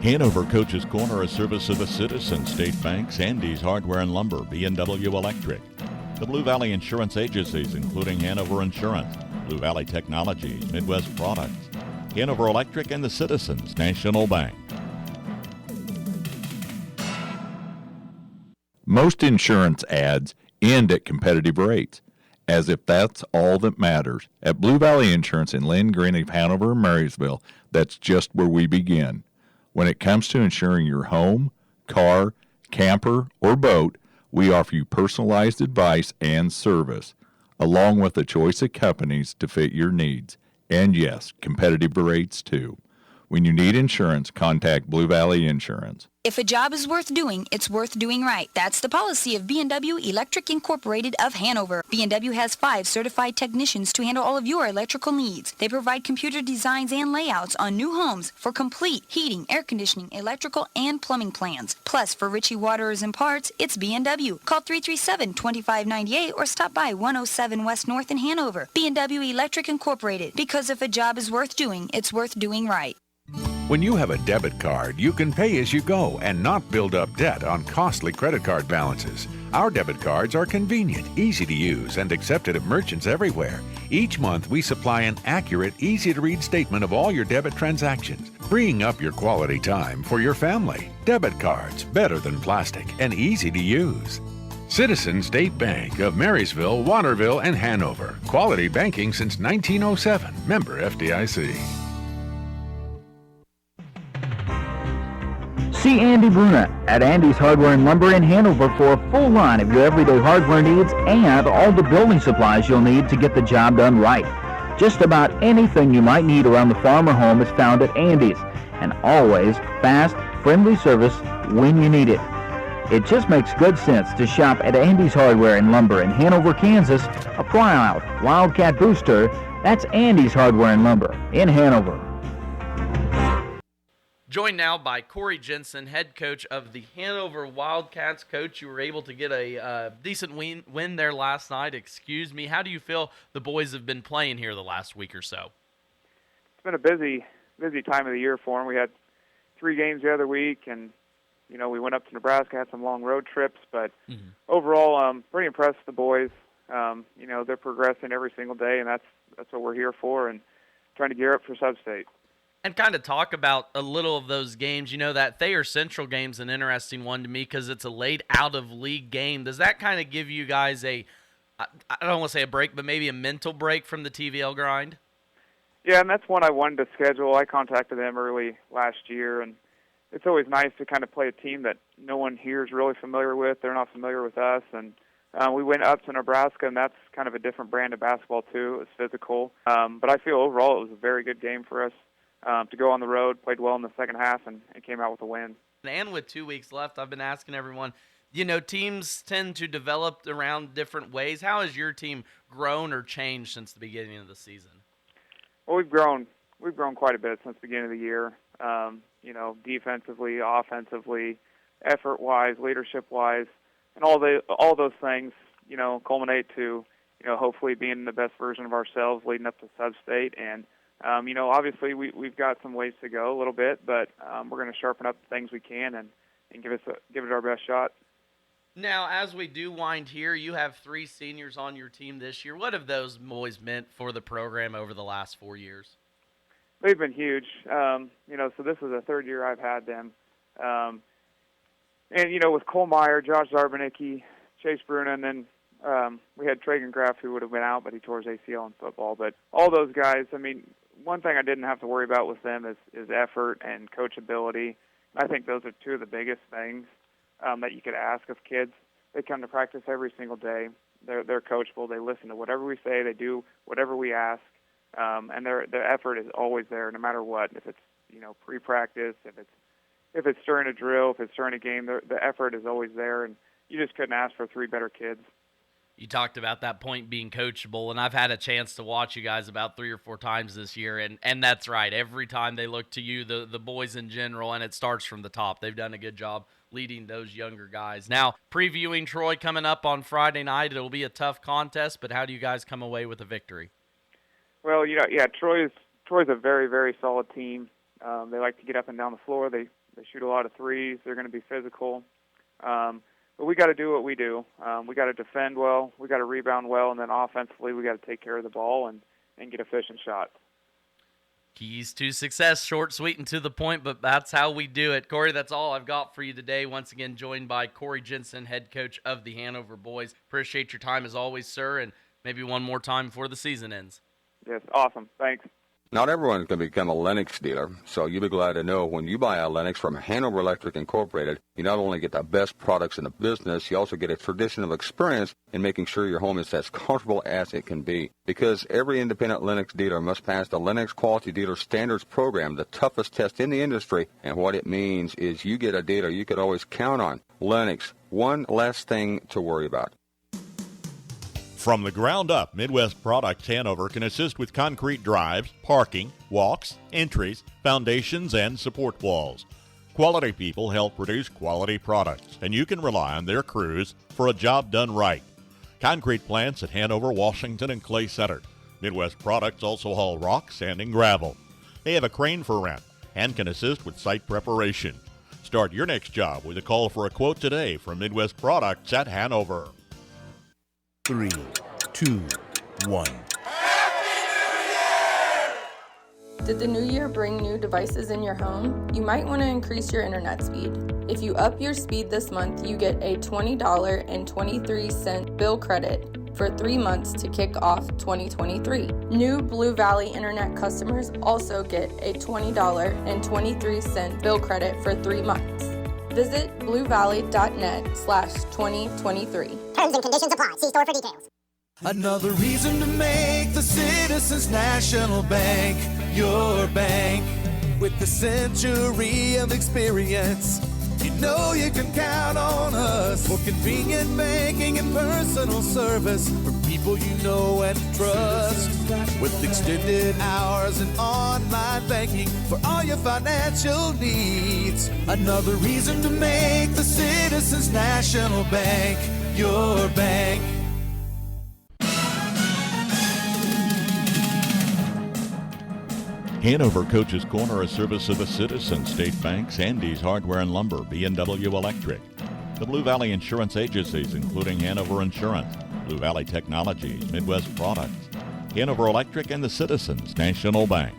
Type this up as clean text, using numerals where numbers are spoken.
Hanover Coach's Corner, a service of the Citizen, State Bank, Sandy's Hardware and Lumber, B&W Electric, the Blue Valley Insurance Agencies, including Hanover Insurance, Blue Valley Technologies, Midwest Products, Hanover Electric, and the Citizens National Bank. Most insurance ads end at competitive rates, as if that's all that matters. At Blue Valley Insurance in Lynn, Greenleaf, Hanover, and Marysville, that's just where we begin. When it comes to insuring your home, car, camper, or boat, we offer you personalized advice and service, along with a choice of companies to fit your needs. And yes, competitive rates too. When you need insurance, contact Blue Valley Insurance. If a job is worth doing, it's worth doing right. That's the policy of B&W Electric Incorporated of Hanover. B&W has 5 certified technicians to handle all of your electrical needs. They provide computer designs and layouts on new homes for complete heating, air conditioning, electrical, and plumbing plans. Plus, for Ritchie Waterers and Parts, it's B&W. Call 337-2598 or stop by 107 West North in Hanover. B&W Electric Incorporated. Because if a job is worth doing, it's worth doing right. When you have a debit card, you can pay as you go and not build up debt on costly credit card balances. Our debit cards are convenient, easy to use, and accepted at merchants everywhere. Each month, we supply an accurate, easy-to-read statement of all your debit transactions, freeing up your quality time for your family. Debit cards, better than plastic and easy to use. Citizen State Bank of Marysville, Waterville, and Hanover. Quality banking since 1907. Member FDIC. See Andy Bruna at Andy's Hardware and Lumber in Hanover for a full line of your everyday hardware needs and all the building supplies you'll need to get the job done right. Just about anything you might need around the farm or home is found at Andy's, and always fast, friendly service when you need it. It just makes good sense to shop at Andy's Hardware and Lumber in Hanover, Kansas, a proud Wildcat booster. That's Andy's Hardware and Lumber in Hanover. Joined now by Cory Jensen, head coach of the Hanover Wildcats. Coach, you were able to get a decent win there last night. Excuse me. How do you feel the boys have been playing here the last week or so? It's been a busy time of the year for them. We had 3 games the other week, and we went up to Nebraska, had some long road trips. But overall, I'm pretty impressed with the boys. They're progressing every single day, and that's what we're here for, and trying to gear up for Sub-State. And kind of talk about a little of those games. That Thayer Central game's an interesting one to me because it's a late out-of-league game. Does that kind of give you guys I don't want to say a break, but maybe a mental break from the TVL grind? Yeah, and that's one I wanted to schedule. I contacted them early last year, and it's always nice to kind of play a team that no one here is really familiar with. They're not familiar with us, and we went up to Nebraska, and that's kind of a different brand of basketball, too. It was physical. But I feel overall it was a very good game for us. To go on the road, played well in the second half, and came out with a win. And with 2 weeks left, I've been asking everyone, teams tend to develop around different ways. How has your team grown or changed since the beginning of the season? Well, we've grown quite a bit since the beginning of the year. Defensively, offensively, effort-wise, leadership-wise, and all those things, culminate to, hopefully being the best version of ourselves leading up to Sub-State. And obviously we've got some ways to go a little bit, but we're going to sharpen up the things we can and give it our best shot. Now, as we do wind here, you have 3 seniors on your team this year. What have those boys meant for the program over the last 4 years? They've been huge. So this is the 3rd year I've had them. With Cole Meyer, Josh Zarbanicki, Chase Bruna, and then we had Tragan Graff, who would have been out, but he tore his ACL in football. But all those guys, one thing I didn't have to worry about with them is effort and coachability. I think those are 2 of the biggest things that you could ask of kids. They come to practice every single day. They're coachable. They listen to whatever we say. They do whatever we ask. And their effort is always there, no matter what. If it's pre-practice, if it's during a drill, if it's during a game, the effort is always there. And you just couldn't ask for 3 better kids. You talked about that point being coachable, and I've had a chance to watch you guys about 3 or 4 times this year, and that's right. Every time they look to you, the boys in general, and it starts from the top. They've done a good job leading those younger guys. Now, previewing Troy coming up on Friday night, it'll be a tough contest, but how do you guys come away with a victory? Well, Troy's a very, very solid team. They like to get up and down the floor. They They shoot a lot of threes. They're going to be physical. But we got to do what we do. We got to defend well. We got to rebound well, and then offensively, we got to take care of the ball and get efficient shots. Keys to success, short, sweet, and to the point, but that's how we do it. Cory, that's all I've got for you today. Once again, joined by Cory Jensen, head coach of the Hanover boys. Appreciate your time as always, sir, and maybe one more time before the season ends. Yes, awesome. Thanks. Not everyone's going to become a Lennox dealer, so you'll be glad to know when you buy a Lennox from Hanover Electric Incorporated, you not only get the best products in the business, you also get a traditional experience in making sure your home is as comfortable as it can be. Because every independent Lennox dealer must pass the Lennox Quality Dealer Standards Program, the toughest test in the industry, and what it means is you get a dealer you could always count on. Lennox, one less thing to worry about. From the ground up, Midwest Products Hanover can assist with concrete drives, parking, walks, entries, foundations, and support walls. Quality people help produce quality products, and you can rely on their crews for a job done right. Concrete plants at Hanover, Washington, and Clay Center. Midwest Products also haul rock, sand, and gravel. They have a crane for rent and can assist with site preparation. Start your next job with a call for a quote today from Midwest Products at Hanover. 3, 2, 1. Did the new year bring new devices in your home? You might want to increase your internet speed. If you up your speed this month, you get a $20.23 bill credit for 3 months to kick off 2023. New Blue Valley Internet customers also get a $20.23 bill credit for 3 months. Visit bluevalley.net/2023. Terms and conditions apply. See store for details. Another reason to make the Citizens National Bank your bank. With the century of experience, you know you can count on us for convenient banking and personal service for people you know and trust. With extended hours and online banking for all your financial needs. Another reason to make the Citizens National Bank your bank. Hanover Coach's Corner, a service of the Citizens, State Banks, Andy's Hardware and Lumber, B&W Electric, the Blue Valley Insurance Agencies, including Hanover Insurance, Blue Valley Technologies, Midwest Products, Hanover Electric, and the Citizens National Bank.